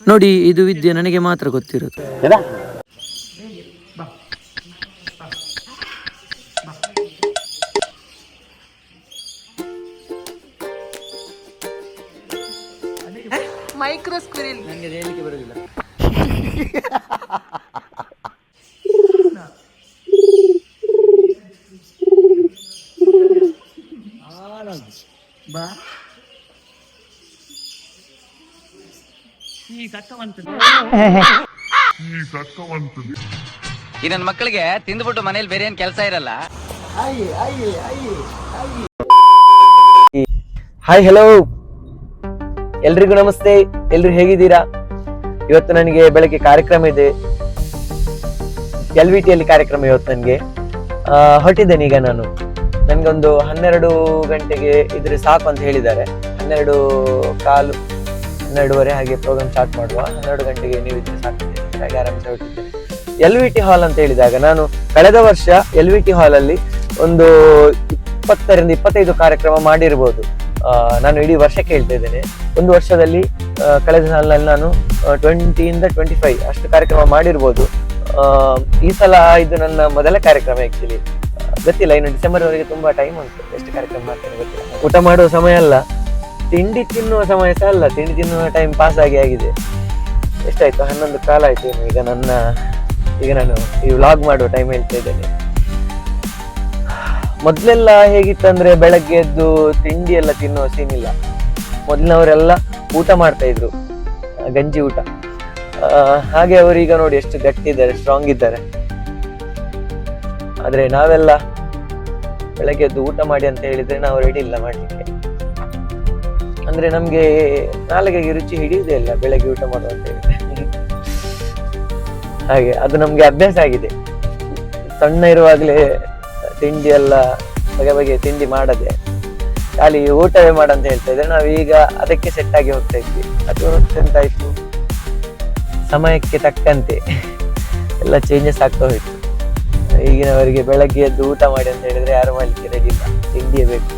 ನೋಡಿ, ಇದು ವಿದ್ಯೆ ನನಗೆ ಮಾತ್ರ ಗೊತ್ತಿರೋದು. ಮೈಕ್ರೋ ಸ್ಕ್ವಿರಿಲ್ ನನಗೆ ಹೇಳಲಿಕ್ಕೆ ಬರೋದಿಲ್ಲ. ಬಾ ಈ ನನ್ನ ಮಕ್ಕಳಿಗೆ ತಿಂದ್ಬಿಟ್ಟು ಮನೇಲಿ ಬೇರೆ ಏನ್ ಕೆಲಸ ಇರಲ್ಲ. ಹಾಯ್, ಹಲೋ, ಎಲ್ರಿಗೂ ನಮಸ್ತೆ. ಎಲ್ರು ಹೇಗಿದ್ದೀರಾ? ಇವತ್ತು ನನಗೆ ಬೆಳಗ್ಗೆ ಕಾರ್ಯಕ್ರಮ ಇದೆ, LVT ಅಲ್ಲಿ ಕಾರ್ಯಕ್ರಮ. ಇವತ್ತು ನನಗೆ ಹೊರಟಿದ್ದೇನೆ. ಈಗ ನನ್ಗೊಂದು 12 ಗಂಟೆಗೆ ಇದ್ರೆ ಸಾಕು ಅಂತ ಹೇಳಿದ್ದಾರೆ. 12:15, 12:30 ಹಾಗೆ ಪ್ರೋಗ್ರಾಮ್ ಸ್ಟಾರ್ಟ್ ಮಾಡುವ. 12 ಗಂಟೆಗೆ ನೀವು ಇದ್ರೆ ಸಾಕು ಹಾಗೆ ಆರಾಮಿಸಿ ಹೊರಟಿದ್ದೇನೆ. LVT ಹಾಲ್ ಅಂತ ಹೇಳಿದಾಗ, ನಾನು ಕಳೆದ ವರ್ಷ LVT ಹಾಲ್ ಅಲ್ಲಿ ಒಂದು 20ರಿಂದ 25 ಕಾರ್ಯಕ್ರಮ ಮಾಡಿರ್ಬೋದು. ನಾನು ಇಡೀ ವರ್ಷಕ್ಕೆ ಹೇಳ್ತಾ ಇದ್ದೇನೆ. ಒಂದು ವರ್ಷದಲ್ಲಿ ಕಳೆದ ಸಾಲಿನಲ್ಲಿ ನಾನು 20ರಿಂದ 25 ಅಷ್ಟು ಕಾರ್ಯಕ್ರಮ ಮಾಡಿರ್ಬೋದು. ಈ ಸಲ ಇದು ನನ್ನ ಮೊದಲ ಕಾರ್ಯಕ್ರಮ. ಆಕ್ಚುಲಿ ಗೊತ್ತಿಲ್ಲ, ಇನ್ನು ಡಿಸೆಂಬರ್ ವರೆಗೆ ತುಂಬಾ ಟೈಮ್ ಉಂಟು. ಎಷ್ಟು ಕಾರ್ಯಕ್ರಮ ಮಾಡ್ತೇನೆ ಗೊತ್ತಿಲ್ಲ. ಊಟ ಮಾಡುವ ಸಮಯ ಅಲ್ಲ, ತಿಂಡಿ ತಿನ್ನುವ ಸಮಯ ಸಹ ಅಲ್ಲ. ತಿಂಡಿ ತಿನ್ನುವ ಟೈಮ್ ಪಾಸ್ ಆಗಿದೆ. ಎಷ್ಟಾಯ್ತು? 11 ಕಾಲ ಆಯ್ತು. ಈಗ ನಾನು ಈ ವ್ಲಾಗ್ ಮಾಡುವ ಟೈಮ್ ಹೇಳ್ತಾ ಇದ್ದೇನೆ. ಮೊದ್ಲೆಲ್ಲ ಹೇಗಿತ್ತಂದ್ರೆ, ಬೆಳಗ್ಗೆ ಎದ್ದು ತಿಂಡಿ ಎಲ್ಲ ತಿನ್ನುವ ಸೀನ್ ಇಲ್ಲ. ಮೊದಲಿನವರೆಲ್ಲ ಊಟ ಮಾಡ್ತಾ ಇದ್ರು, ಗಂಜಿ ಊಟ. ಹಾಗೆ ಅವರೀಗ ನೋಡಿ ಎಷ್ಟು ಗಟ್ಟಿ ಇದ್ದಾರೆ, ಸ್ಟ್ರಾಂಗ್ ಇದ್ದಾರೆ. ಆದ್ರೆ ನಾವೆಲ್ಲ ಬೆಳಗ್ಗೆ ಎದ್ದು ಊಟ ಮಾಡಿ ಅಂತ ಹೇಳಿದ್ರೆ ನಾವು ರೆಡಿ ಇಲ್ಲ ಮಾಡ್ಲಿಕ್ಕೆ. ಅಂದ್ರೆ ನಮ್ಗೆ ನಾಲಿಗೆಗೆ ರುಚಿ ಹಿಡಿಯುವುದೇ ಇಲ್ಲ ಬೆಳಗ್ಗೆ ಊಟ ಮಾಡುವ ಅಂತ ಹೇಳಿದ್ರೆ. ಹಾಗೆ ಅದು ನಮ್ಗೆ ಅಭ್ಯಾಸ ಆಗಿದೆ. ಸಣ್ಣ ಇರುವಾಗ್ಲೇ ತಿಂಡಿ ಎಲ್ಲ ಬಗೆ ಬಗೆ ತಿಂಡಿ ಮಾಡದೆ ಖಾಲಿ ಊಟವೇ ಮಾಡಂತ ಹೇಳ್ತಾ ಇದ್ರೆ, ನಾವೀಗ ಅದಕ್ಕೆ ಸೆಟ್ ಆಗಿ ಹೋಗ್ತಾ ಇದ್ವಿ. ಅದು ಎಂತಾಯ್ತು, ಸಮಯಕ್ಕೆ ತಕ್ಕಂತೆ ಎಲ್ಲ ಚೇಂಜಸ್ ಆಗ್ತಾ ಹೋಯ್ತು. ಈಗಿನವರಿಗೆ ಬೆಳಗ್ಗೆ ಎದ್ದು ಊಟ ಮಾಡಿ ಅಂತ ಹೇಳಿದ್ರೆ ಯಾರು ಮಾಡ್ಲಿಕ್ಕೆ ರೆಡಿ ಇಲ್ಲ. ತಿಂಡಿಯೇ ಬೇಕು.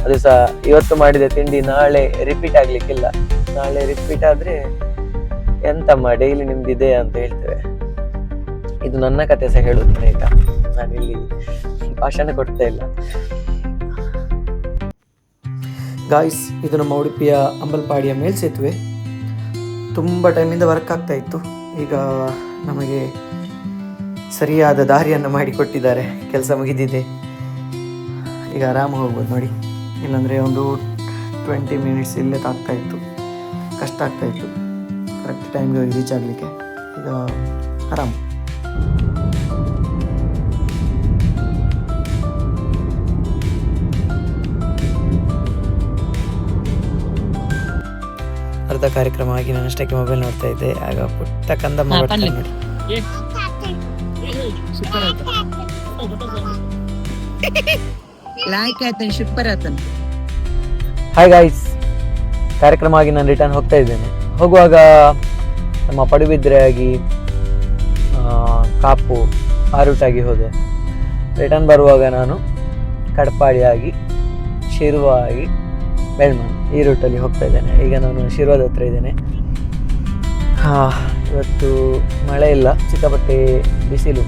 ಅದು ಸಹ ಇವತ್ತು ಮಾಡಿದ ತಿಂಡಿ ನಾಳೆ ರಿಪೀಟ್ ಆಗ್ಲಿಕ್ಕಿಲ್ಲ. ನಾಳೆ ರಿಪೀಟ್ ಆದ್ರೆ ಎಂತಮ್ಮ ಡೈಲಿ ನಿಮ್ದಿದೆ ಅಂತ ಹೇಳ್ತೇವೆ. ಇದು ನನ್ನ ಕತೆ ಸಹ ಹೇಳುತ್ತೇನೆ ಆಯ್ತಾ. ನಾನಿಲ್ಲಿ ಭಾಷಣ ಕೊಡ್ತಾ ಇಲ್ಲ. ಗಾಯ್ಸ್, ಇದು ನಮ್ಮ ಉಡುಪಿಯ ಅಂಬಲ್ಪಾಡಿಯ ಮೇಲ್ಸೇತುವೆ. ತುಂಬ ಟೈಮಿಂದ ವರ್ಕ್ ಆಗ್ತಾ ಇತ್ತು. ಈಗ ನಮಗೆ ಸರಿಯಾದ ದಾರಿಯನ್ನು ಮಾಡಿಕೊಟ್ಟಿದ್ದಾರೆ. ಕೆಲಸ ಮುಗಿದಿದೆ. ಈಗ ಆರಾಮ ಹೋಗ್ಬೋದು ನೋಡಿ. ಇಲ್ಲಾಂದರೆ ಒಂದು 20 ಮಿನಿಟ್ಸ್ ಇಲ್ಲೇ ತಾಗ್ತಾ ಇತ್ತು, ಕಷ್ಟ ಆಗ್ತಾ ಇತ್ತು ಕರೆಕ್ಟ್ ಟೈಮ್ಗೆ ರೀಚ್ ಆಗಲಿಕ್ಕೆ. ಈಗ ಆರಾಮ್. ಅರ್ಧ ಕಾರ್ಯಕ್ರಮ ಆಗಿ ನಾನು ಅಷ್ಟಕ್ಕೆ ಮೊಬೈಲ್ ನೋಡ್ತಾ ಇದ್ದೆ. ಆಗ ಪುಟ್ಟ ಕಂದಮ್ಮ ಹಾಯ್ ಗಾಯ್ಸ್, ಕಾರ್ಯಕ್ರಮ ಆಗಿ ನಾನು ರಿಟರ್ನ್ ಹೋಗ್ತಾ ಇದ್ದೇನೆ. ಹೋಗುವಾಗ ನಮ್ಮ ಪಡುಬಿದ್ರೆ ಆಗಿ ಕಾಪು ಆ ರೂಟಾಗಿ ಹೋದೆ. ರಿಟರ್ನ್ ಬರುವಾಗ ನಾನು ಕಡಪಾಡಿ ಆಗಿ ಶಿರ್ವ ಆಗಿ ಬೆಳ್ಮನ್ ಈ ರೂಟಲ್ಲಿ ಹೋಗ್ತಾ ಇದ್ದೇನೆ. ಈಗ ನಾನು ಶಿರ್ವದ ಹತ್ರ ಇದ್ದೇನೆ. ಇವತ್ತು ಮಳೆ ಇಲ್ಲ, ಸಿಕ್ಕಾಪಟ್ಟೆ ಬಿಸಿಲು.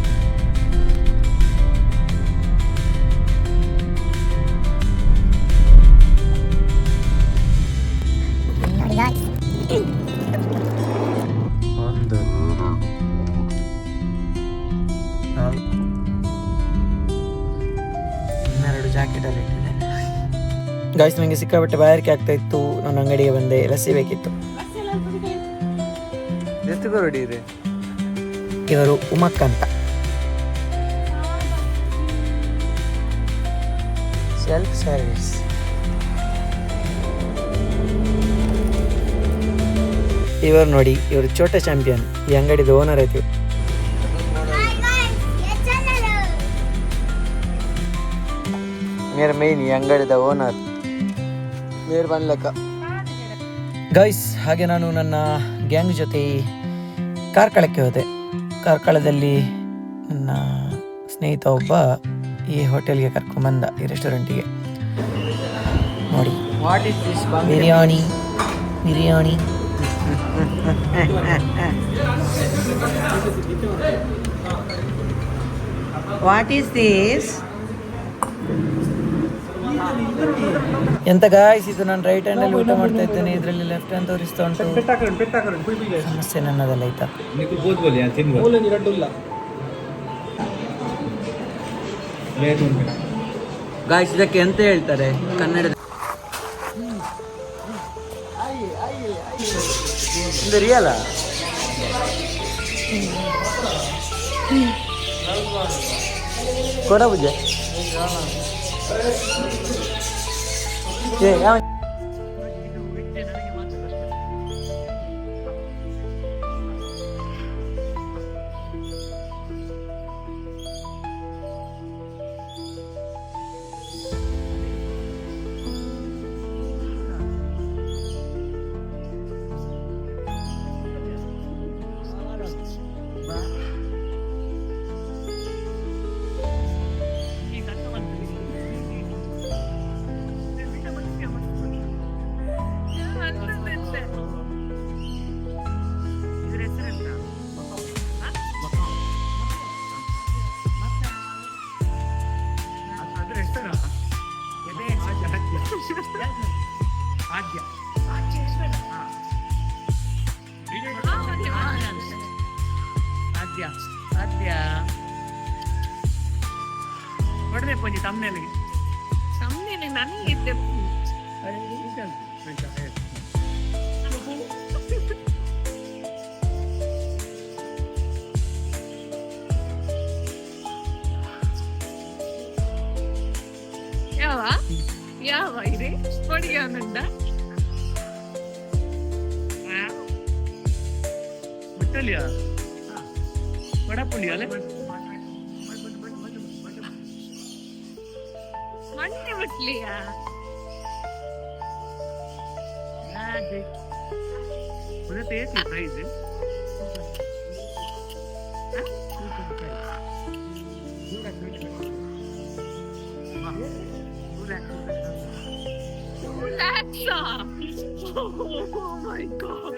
ಜಾಕೆಟಲ್ಲಿ ಇಟ್ಟಿದ್ದೇನೆ. ಗಾಯ್ಸ್, ನನಗೆ ಸಿಕ್ಕಾಪಟ್ಟೆ ಬಾಯಾರಿಕೆ ಆಗ್ತಾ ಇತ್ತು. ನನ್ನ ಅಂಗಡಿಗೆ ಬಂದೆ, ಲಸ್ಸಿ ಬೇಕಿತ್ತು. ಇವರು ಉಮಕ್ ಅಂತ, ಸೆಲ್ಫ್ ಸರ್ವಿಸ್. ಇವರು ನೋಡಿ, ಇವರು ಛೋಟ ಚಾಂಪಿಯನ್. ಈ ಅಂಗಡಿದ ಓನರ್ ಆಯ್ತು. ಮೇರ ಮೇನ್ ಈ ಅಂಗಡಿದ ಓನರ್ ಮೇರ್ ಬನ್ಲಕ್ಕ. ಗೈಸ್, ಹಾಗೆ ನಾನು ನನ್ನ ಗ್ಯಾಂಗ್ ಜೊತೆ ಕಾರ್ಕಳಕ್ಕೆ ಹೋದೆ. ಕಾರ್ಕಳದಲ್ಲಿ ನನ್ನ ಸ್ನೇಹಿತ ಒಬ್ಬ ಈ ಹೋಟೆಲ್ಗೆ ಕರ್ಕೊಂಡ್ಬಂದ, ಈ ರೆಸ್ಟೋರೆಂಟಿಗೆ. ನೋಡಿ what is this biryani biryani. What is this? ಎಂತ ಗಾಯ್ಸ್, ಇದು ನಾನು ರೈಟ್ ಹ್ಯಾಂಡಲ್ಲಿ ಊಟ ಮಾಡ್ತಾ ಇದ್ದೇನೆ, ಇದರಲ್ಲಿ ಲೆಫ್ಟ್ ಹ್ಯಾಂಡ್ ತೋರಿಸ್ತಾ ಉಂಟು. ಸಮಸ್ಯೆ ನನ್ನದಲ್ಲ ಆಯ್ತಾ. ಗಾಯ್ಸ್, ಇದಕ್ಕೆ ಎಂತ ಹೇಳ್ತಾರೆ ಕನ್ನಡ? ಇದು ರಿಯಲ ಕೊಡ ಪೂಜೆ. ಹೊಡೆದೆ ಪಂಜಿ ತಮ್ಮನೇಲಿ ನನಗೆ ಇದ್ದೆ ಯಾವ ಯಾವ ಇದೆ ಕೊಡಿ ಅವನುಂಡ ಬಿಟ್ಟಲಿಯ ಬಡಪುಳಿ ಅಲ್ಲ ಮಣ್ಣೆ ಬಿಟ್ಲಿಯ ಪ್ರೈಸ್ Oh my god.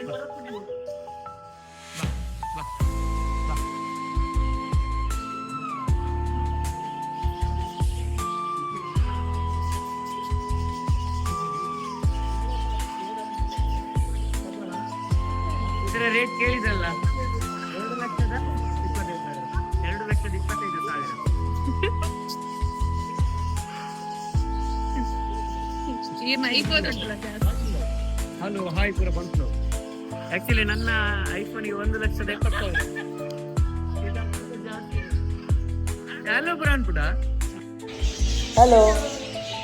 ಇದರ ರೇಟ್ ಕೇಳಿದ್ರಲ್ಲ 2,25,000 ಹಲೋ ಹಾಯ್ ಪೂರ ಬಂತು. ಆಕ್ಚುಲಿ ನನ್ನ ಐಫೋನಿಗೆ 1,70,000. ಹಲೋ ಬ್ರಾನ್ ಪುಡ. Hello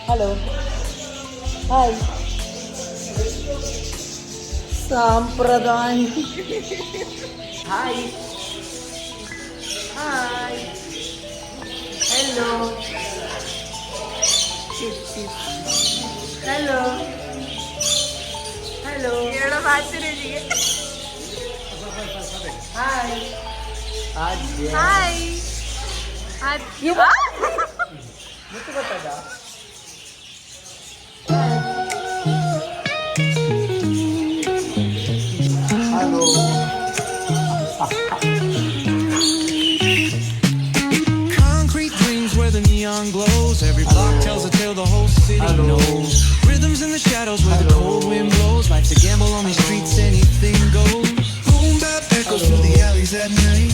hello hi. ಸಾಂಪ್ರದಾಯ hi hi hello hello hello ಹೇಳೋ ಮಾತಿರಿಗೆ ಹಾಯ್ ಹಾಯ್ ಮುತ್ತು ಗೊತ್ತಾಗ hello Concrete dreams where the neon glows. Every block tells a tale the whole city knows. Rhythms in the shadows where the cold wind blows. Life's a gamble on these streets, anything goes. Boom bap echoes through the alleys at night.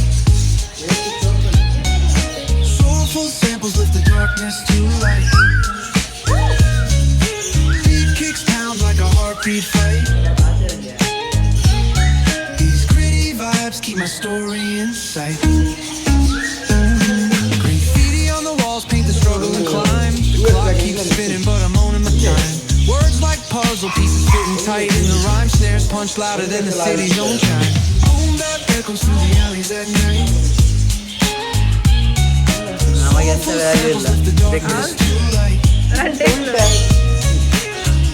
Soulful samples lift the darkness to light. Beat kicks pound like a heartbeat fight. These gritty vibes keep my story in sight. Graffiti on the walls paint the struggle and climb. The clock keeps spinning but I'm owning my time. Words like puzzle pieces fitting tight in the rhyme. Snares punch louder than the city's own chime. Boom bap echoes through the alleys at night. ನಮಗೆಂತ value ಇಲ್ಲ.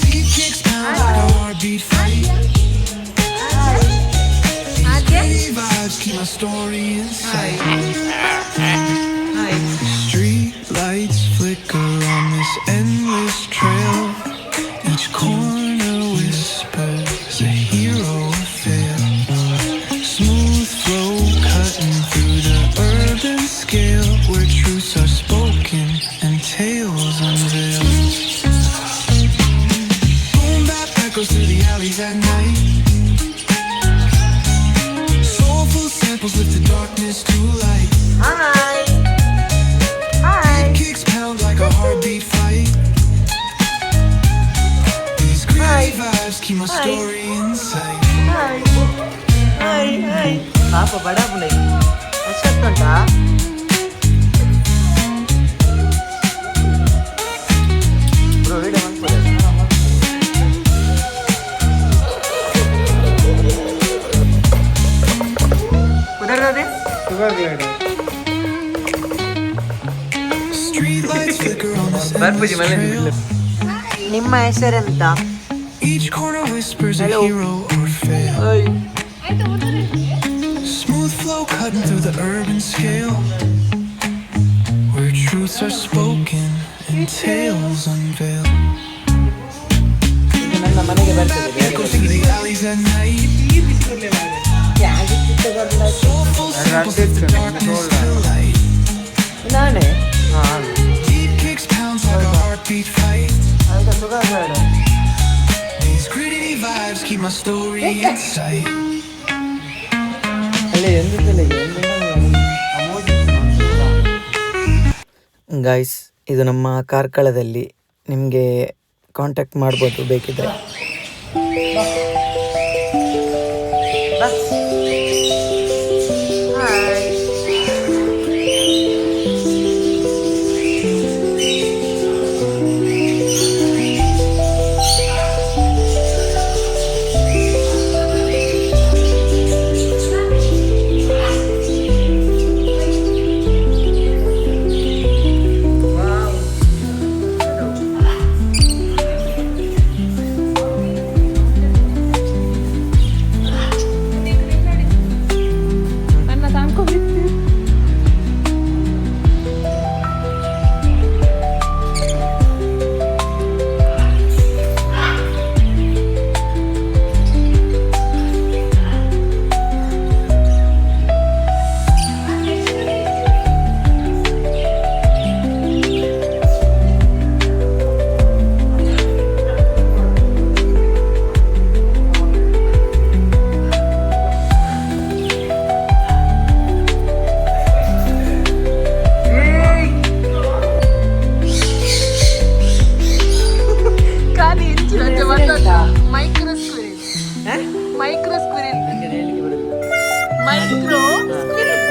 Beat kicks pound like a heartbeat fight. These vibes keep my story in sight. Street lights flicker on this endless trail. Each corner echoes through the alleys at night. Soulful samples lift the darkness to light. Hi. Hi. Kicks pound like a heartbeat fight. These gritty vibes keep my story in sight. Hi. Hi. Hi. ಪಾಪ ಬಡ Phule ಅಷ್ಟುಂಟಾ bro video ಮಾಡ್ಕೊಳ್ಳಿ ಉಧರ್ ದಾದೆ sugar glider Street lights flicker on this ಬರ್ಪೂಜಿ ಮೇಲೆ trail. ನಿಮ್ಮ ಹೆಸರೆಂತ Each corner whispers a hero or fail. Smooth flow cutting through the urban scale, where truths are spoken and tales unveiled. ನನ್ನ ಮನೆಗೆ ಬರ್ತದೆ Echoes through the alleys at night. Soulful samples lift the darkness to light. ನಾನೇ Deep kicks pounds like a heartbeat fight. ಆಯ್ತಾ sugar ಬೇಡ These gritty vibes keep my story in sight. ಅಲ್ಲಿ ಎಂದಿದ್ದಲ್ಲಿಗೆ guys ಇದು ನಮ್ಮ ಕಾರ್ಕಳದಲ್ಲಿ ನಿಮಗೆ ಕಾಂಟ್ಯಾಕ್ಟ್ ಮಾಡ್ಬೋದು ಬೇಕಿದ್ರೆ. ನನ್ನ ತಾನ್ಕೊಂಡಿರ್ತೀನಿ. ಖಾಲಿ ಇಂಚು ರಜೆ ಬಂದದ್ದು micro squirrel micro squirrel micro squirrel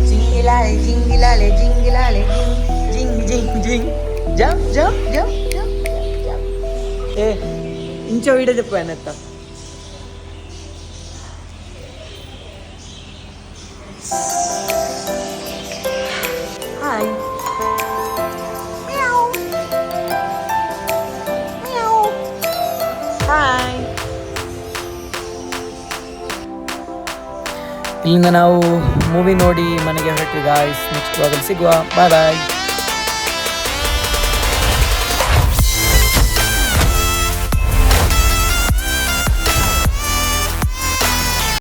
ಜಿಂಗಿಲಾಲೆ ಜಿಂಗಿಲಾಲೆ ಜಿಂಗಿಲಾಲೆ ಜಿಂಗ್ ಜಿಂಗ್ ಜಿಂಗ್ jump jump jump jump jump ಏ ಇಂಚ ವಿಡಿಯೋ చెప్పు ಅನ್ನತ್ತ ಹಾಯ್ ಮ್ಯಾವ್ ಮ್ಯಾವ್ ಹಾಯ್ ಇಲ್ಲಿಂದ ನಾವು ಮೂವಿ ನೋಡಿ ಮನೆಗೆ ಹೊರಟ್ವಿ ಗಾಯ್ಸ್. ನೆಕ್ಸ್ಟ್ ಬ್ಲಾಗಲ್ಲಿ ಸಿಗುವ. ಬಾಯ್ ಬಾಯ್.